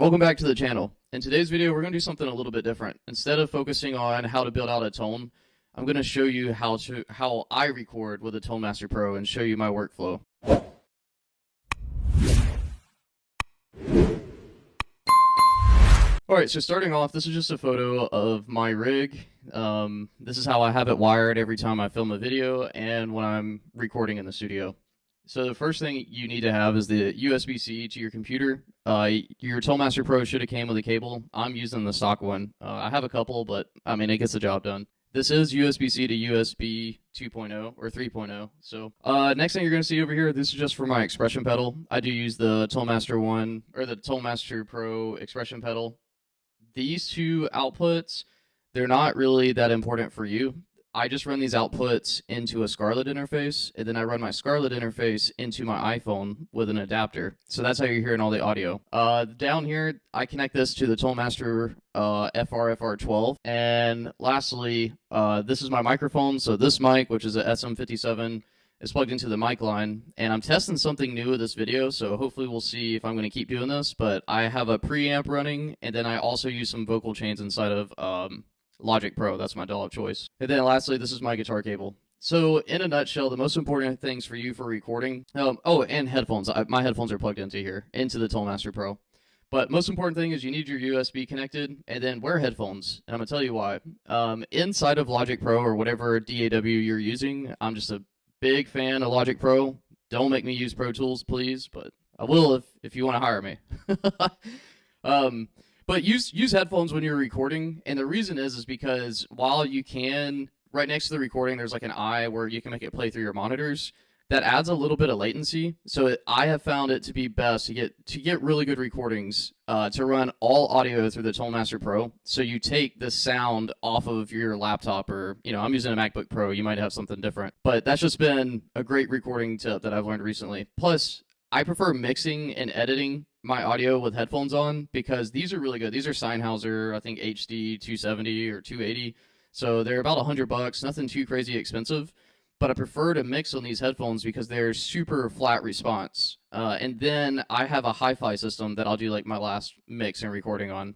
Welcome back to the channel. In today's video, we're going to do something a little bit different. Instead of focusing on how to build out a tone, I'm going to show you how I record with a Tone Master Pro and show you my workflow. Alright, so starting off, this is just a photo of my rig. This is how I have it wired every time I film a video and when I'm recording in the studio. So the first thing you need to have is the USB-C to your computer. Your Tone Master Pro should have came with a cable. I'm using the stock one. I have a couple, but I mean, it gets the job done. This is USB-C to USB 2.0 or 3.0. So next thing you're going to see over here, this is just for my expression pedal. I do use the Tone Master one or the Tone Master Pro expression pedal. These two outputs, they're not really that important for you. I just run these outputs into a Scarlett interface, and then I run my Scarlett interface into my iPhone with an adapter. So that's how you're hearing all the audio. Down here, I connect this to the Tone Master FR-FR12. And lastly, this is my microphone. So this mic, which is a SM57, is plugged into the mic line. And I'm testing something new with this video, so hopefully we'll see if I'm going to keep doing this. But I have a preamp running, and then I also use some vocal chains inside of Logic Pro. That's my DAW of choice. And then lastly, this is my guitar cable. So in a nutshell, the most important things for you for recording, and headphones. My headphones are plugged into here, into the Tone Master Pro. But most important thing is you need your USB connected, and then wear headphones. And I'm going to tell you why. Inside of Logic Pro or whatever DAW you're using, I'm just a big fan of Logic Pro. Don't make me use Pro Tools, please, but I will if you want to hire me. But use headphones when you're recording, and the reason is because while you can, right next to the recording, there's like an eye where you can make it play through your monitors. That adds a little bit of latency, so I have found it to be best to get really good recordings to run all audio through the Tone Master Pro. So you take the sound off of your laptop, or I'm using a MacBook Pro. You might have something different, but that's just been a great recording tip that I've learned recently. Plus, I prefer mixing and editing my audio with headphones on because these are really good. These are Sennheiser, I think HD 270 or 280. So they're about $100, nothing too crazy expensive. But I prefer to mix on these headphones because they're super flat response. And then I have a hi-fi system that I'll do like my last mix and recording on.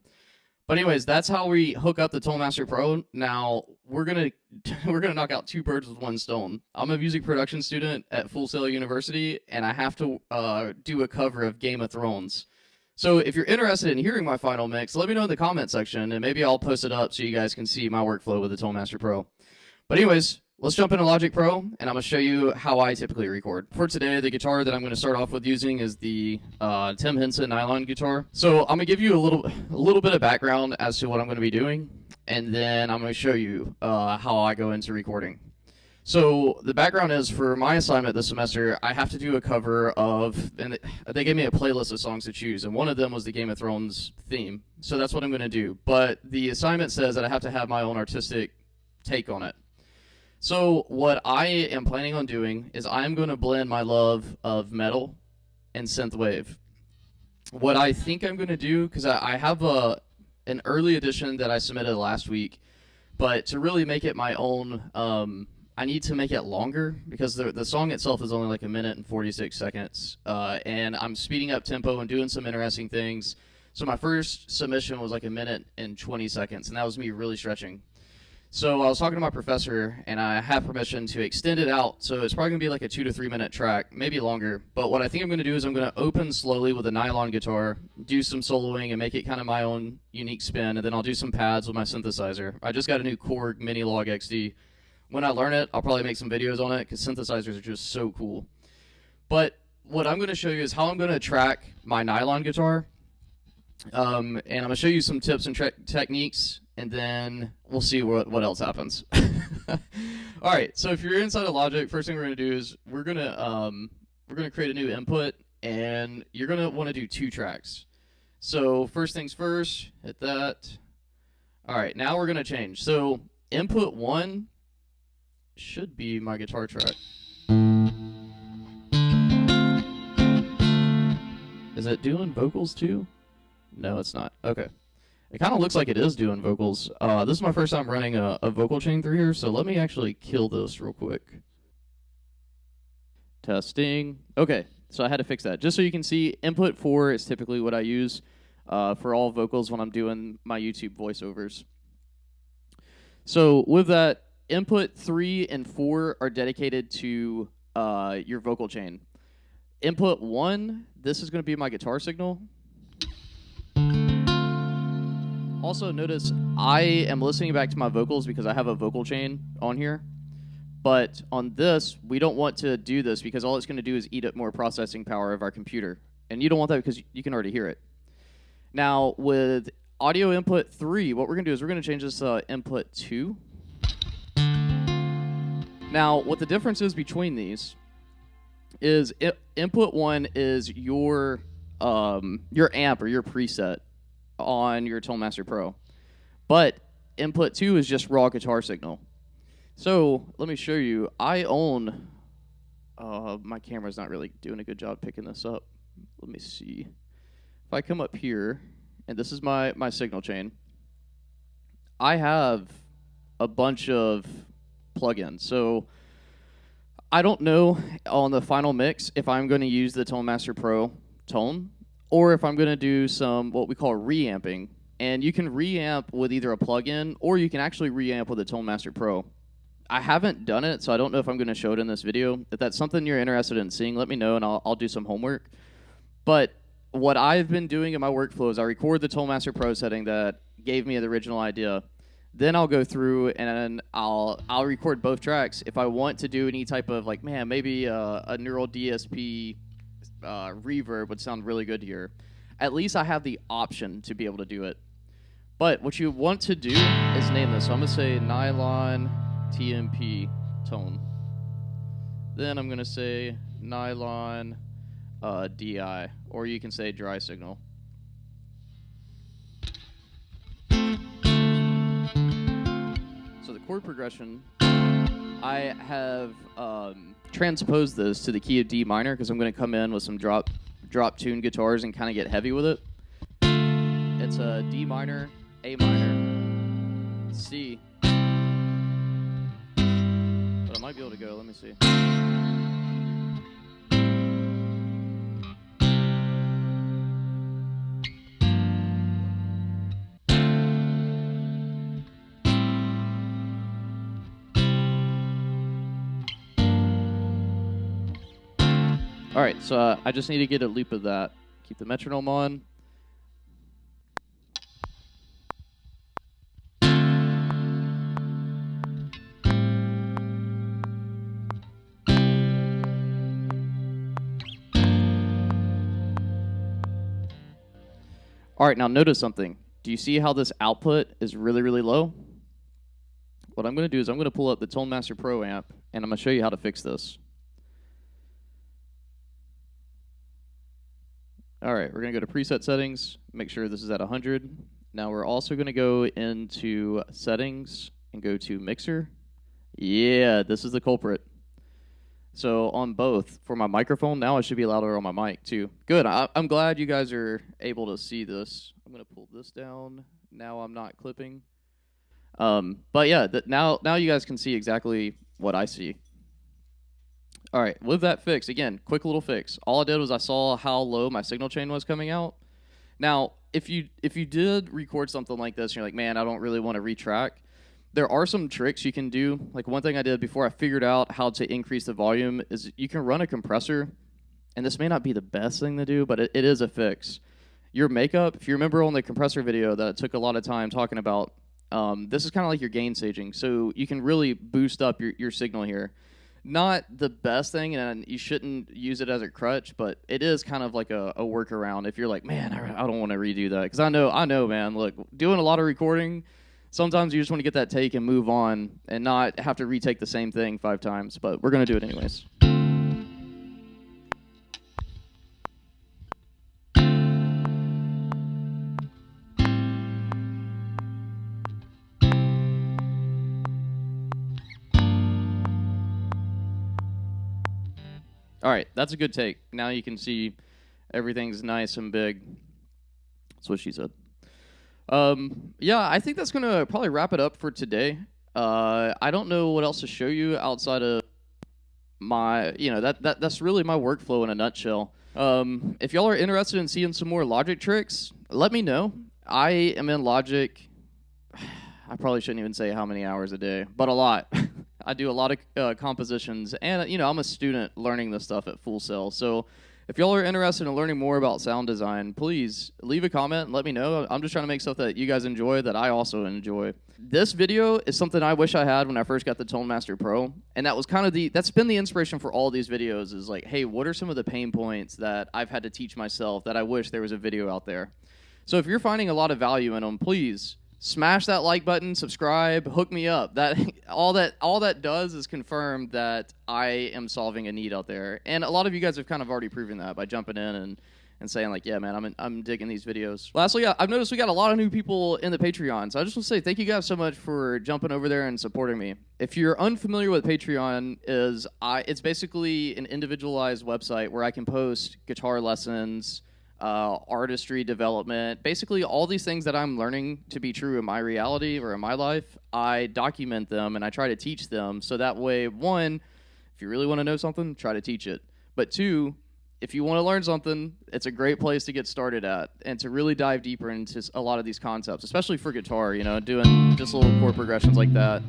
But anyways, that's how we hook up the Tone Master Pro. Now we're gonna knock out two birds with one stone. I'm a music production student at Full Sail University, and I have to do a cover of Game of Thrones. So if you're interested in hearing my final mix, let me know in the comment section, and maybe I'll post it up so you guys can see my workflow with the Tone Master Pro. But anyways, let's jump into Logic Pro, and I'm going to show you how I typically record. For today, the guitar that I'm going to start off with using is the Tim Henson nylon guitar. So I'm going to give you a little bit of background as to what I'm going to be doing, and then I'm going to show you how I go into recording. So the background is, for my assignment this semester, I have to do a cover of, and they gave me a playlist of songs to choose, and one of them was the Game of Thrones theme. So that's what I'm going to do. But the assignment says that I have to have my own artistic take on it. So what I am planning on doing is I'm going to blend my love of metal and synthwave. What I think I'm going to do, because I have an early edition that I submitted last week, but to really make it my own, I need to make it longer because the song itself is only like 1 minute and 46 seconds, and I'm speeding up tempo and doing some interesting things. So my first submission was like 1 minute and 20 seconds, and that was me really stretching. So I was talking to my professor, and I have permission to extend it out, so it's probably going to be like a 2 to 3 minute track, maybe longer. But what I think I'm going to do is I'm going to open slowly with a nylon guitar, do some soloing, and make it kind of my own unique spin, and then I'll do some pads with my synthesizer. I just got a new Korg Mini Log XD. When I learn it, I'll probably make some videos on it, because synthesizers are just so cool. But what I'm going to show you is how I'm going to track my nylon guitar, and I'm going to show you some tips and techniques, and then we'll see what else happens. All right, so if you're inside of Logic, first thing we're going to do is we're going to create a new input, and you're going to want to do 2 tracks. So first things first, hit that. All right, now we're going to change. So input 1 should be my guitar track. Is it doing vocals too? No, it's not. Okay. It kind of looks like it is doing vocals. This is my first time running a vocal chain through here, so let me actually kill this real quick. Testing. Okay, so I had to fix that. Just so you can see, input 4 is typically what I use. for all vocals when I'm doing my YouTube voiceovers. So with that, input 3 and 4 are dedicated to your vocal chain. Input 1, this is going to be my guitar signal. Also notice I am listening back to my vocals because I have a vocal chain on here. But on this, we don't want to do this because all it's going to do is eat up more processing power of our computer. And you don't want that because you can already hear it. Now, with audio input 3, what we're going to do is we're going to change this to input 2. Now, what the difference is between these is input 1 is your amp or your preset on your Tonemaster Pro. But input 2 is just raw guitar signal. So, let me show you. I own... my camera's not really doing a good job picking this up. Let me see. If I come up here, and this is my signal chain, I have a bunch of plugins. So I don't know on the final mix if I'm going to use the Tonemaster Pro tone or if I'm going to do some what we call reamping. And you can reamp with either a plugin or you can actually reamp with the Tonemaster Pro. I haven't done it, so I don't know if I'm going to show it in this video. If that's something you're interested in seeing, let me know and I'll do some homework. But what I've been doing in my workflow is I record the Tonemaster Pro setting that gave me the original idea. Then I'll go through and I'll record both tracks. If I want to do any type of like, man, maybe a neural DSP reverb would sound really good here. At least I have the option to be able to do it. But what you want to do is name this. So I'm going to say nylon TMP tone. Then I'm going to say nylon DI, or you can say dry signal. So the chord progression, I have transposed this to the key of D minor because I'm going to come in with some drop tune guitars and kind of get heavy with it. It's a D minor, A minor, C. But I might be able to go. Let me see. All right, so I just need to get a loop of that. Keep the metronome on. All right, now notice something. Do you see how this output is really, really low? What I'm going to do is I'm going to pull up the Tonemaster Pro amp, and I'm going to show you how to fix this. All right, we're going to go to preset settings, make sure this is at 100. Now we're also going to go into settings and go to mixer. Yeah, this is the culprit. So on both, for my microphone, now I should be louder on my mic too. Good, I'm glad you guys are able to see this. I'm going to pull this down. Now I'm not clipping. But yeah, now you guys can see exactly what I see. All right, with that fix, again, quick little fix. All I did was I saw how low my signal chain was coming out. Now, if you did record something like this and you're like, man, I don't really want to retrack, there are some tricks you can do. Like one thing I did before I figured out how to increase the volume is you can run a compressor, and this may not be the best thing to do, but it is a fix. Your makeup, if you remember on the compressor video that I took a lot of time talking about, this is kind of like your gain staging. So you can really boost up your signal here. Not the best thing, and you shouldn't use it as a crutch, but it is kind of like a workaround if you're like, man, I don't want to redo that. Because I know, man, look, doing a lot of recording, sometimes you just want to get that take and move on and not have to retake the same thing 5 times, but we're going to do it anyways. All right, that's a good take. Now you can see everything's nice and big. That's what she said. Yeah, I think that's going to probably wrap it up for today. I don't know what else to show you outside of my, that's really my workflow in a nutshell. If y'all are interested in seeing some more Logic tricks, let me know. I am in Logic. I probably shouldn't even say how many hours a day, but a lot. I do a lot of compositions, and I'm a student learning this stuff at Full Sail. So if y'all are interested in learning more about sound design, please leave a comment and let me know. I'm just trying to make stuff that you guys enjoy that I also enjoy. This video is something I wish I had when I first got the Tone Master Pro, and that was kind of that's been the inspiration for all these videos, is like, hey, what are some of the pain points that I've had to teach myself that I wish there was a video out there? So if you're finding a lot of value in them, please smash that like button, subscribe, hook me up. All that does is confirm that I am solving a need out there. And a lot of you guys have kind of already proven that by jumping in and saying like, yeah, man, I'm digging these videos. Lastly, I've noticed we got a lot of new people in the Patreon. So I just want to say thank you guys so much for jumping over there and supporting me. If you're unfamiliar with Patreon, it's basically an individualized website where I can post guitar lessons, artistry development, basically all these things that I'm learning to be true in my reality or in my life. I document them and I try to teach them, so that way, one, if you really want to know something, try to teach it. But two, if you want to learn something, it's a great place to get started at and to really dive deeper into a lot of these concepts, especially for guitar, doing just little chord progressions like that.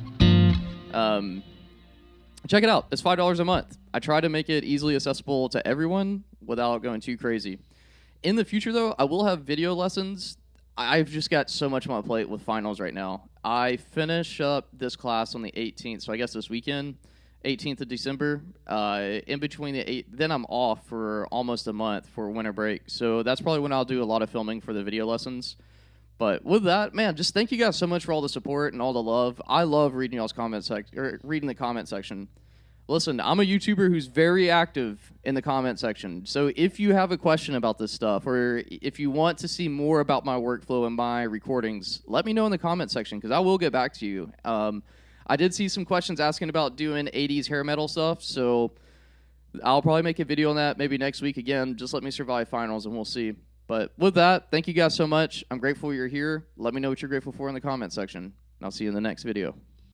Check it out. It's $5 a month. I try to make it easily accessible to everyone without going too crazy. In the future, though, I will have video lessons. I've just got so much on my plate with finals right now. I finish up this class on the 18th, so I guess this weekend, 18th of December. In between the 8th, then I'm off for almost a month for winter break. So that's probably when I'll do a lot of filming for the video lessons. But with that, man, just thank you guys so much for all the support and all the love. I love reading y'all's reading the comment section. Listen, I'm a YouTuber who's very active in the comment section. So if you have a question about this stuff, or if you want to see more about my workflow and my recordings, let me know in the comment section, because I will get back to you. I did see some questions asking about doing 80s hair metal stuff, so I'll probably make a video on that maybe next week again. Just let me survive finals and we'll see. But with that, thank you guys so much. I'm grateful you're here. Let me know what you're grateful for in the comment section, and I'll see you in the next video.